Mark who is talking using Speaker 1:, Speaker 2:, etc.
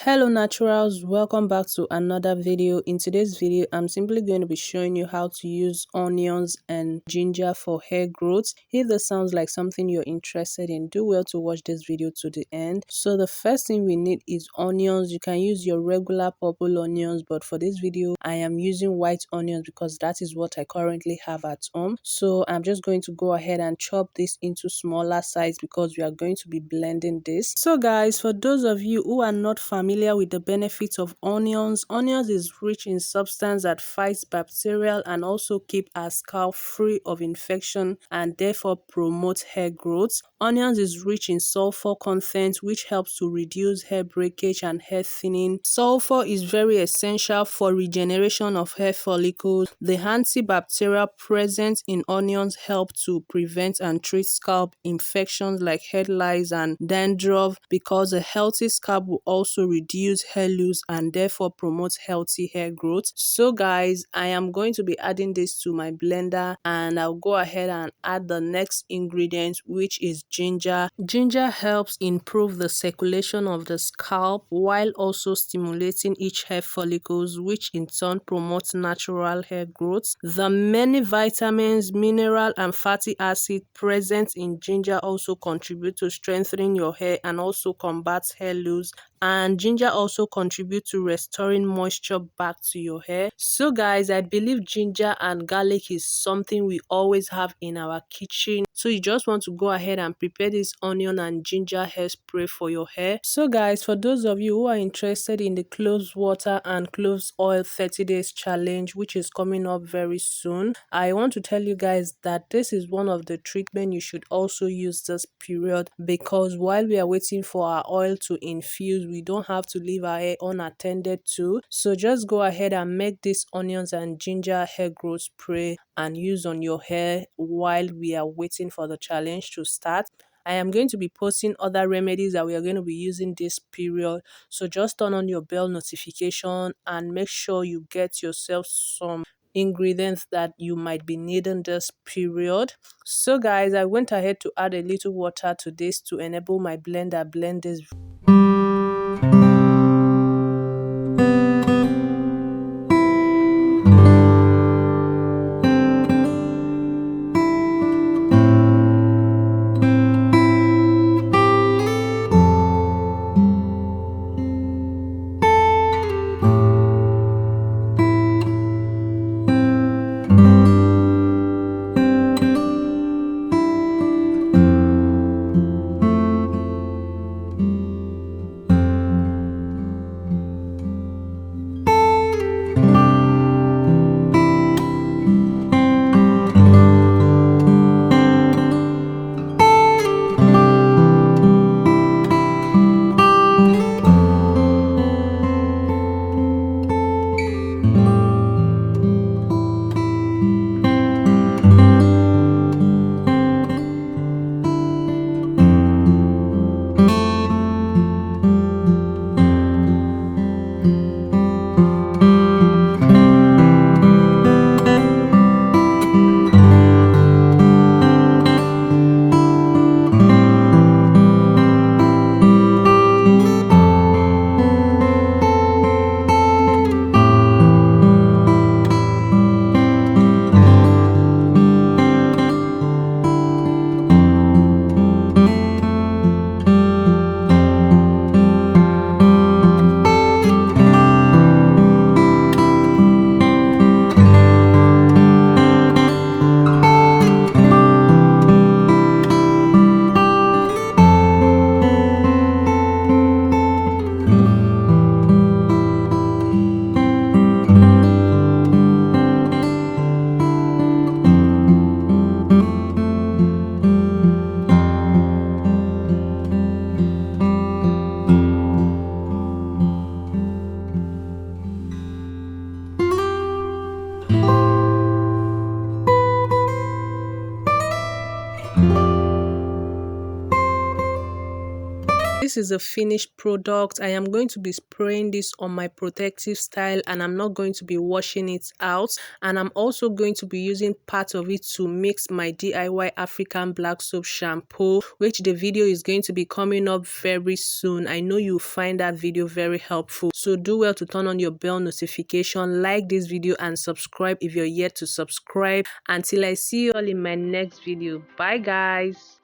Speaker 1: Hello naturals, welcome back to another video. In today's video I'm simply going to be showing you how to use onions and ginger for hair growth. If this sounds like something you're interested in, do well to watch this video to the end. So the first thing we need is onions. You can use your regular purple onions, but for this video I am using white onions because that is what I currently have at home. So I'm just going to go ahead and chop this into smaller size because we are going to be blending this. So guys, for those of you who are not familiar with the benefits of onions is rich in substance that fights bacterial and also keep our scalp free of infection and therefore promotes hair growth. Onions is rich in sulfur content, which helps to reduce hair breakage and hair thinning. Sulfur is very essential for regeneration of hair follicles. The antibacterial present in onions help to prevent and treat scalp infections like head lice and dandruff, because a healthy scalp will also reduce hair loss and therefore promote healthy hair growth. So guys, I am going to be adding this to my blender and I'll go ahead and add the next ingredient, which is ginger. Ginger helps improve the circulation of the scalp while also stimulating each hair follicles, which in turn promotes natural hair growth. The many vitamins, mineral and fatty acid present in ginger also contribute to strengthening your hair and also combats hair loss, and ginger also contributes to restoring moisture back to your hair. So guys, I believe ginger and garlic is something we always have in our kitchen, so you just want to go ahead and prepare this onion and ginger hairspray for your hair. So guys, for those of you who are interested in the cloves water and cloves oil 30 days challenge, which is coming up very soon, I want to tell you guys that this is one of the treatment you should also use this period, because while we are waiting for our oil to infuse, we don't have to leave our hair unattended to. So just go ahead and make this onions and ginger hair growth spray and use on your hair while we are waiting for the challenge to start. I am going to be posting other remedies that we are going to be using this period, so just turn on your bell notification and make sure you get yourself some ingredients that you might be needing this period. So guys, I went ahead to add a little water to this to enable my blender blend this. this is a finished product. I am going to be spraying this on my protective style, and I'm not going to be washing it out. And I'm also going to be using part of it to mix my DIY African black soap shampoo, which the video is going to be coming up very soon. I know you'll find that video very helpful. So do well to turn on your bell notification, like this video, and subscribe if you're yet to subscribe. Until I see you all in my next video. Bye guys.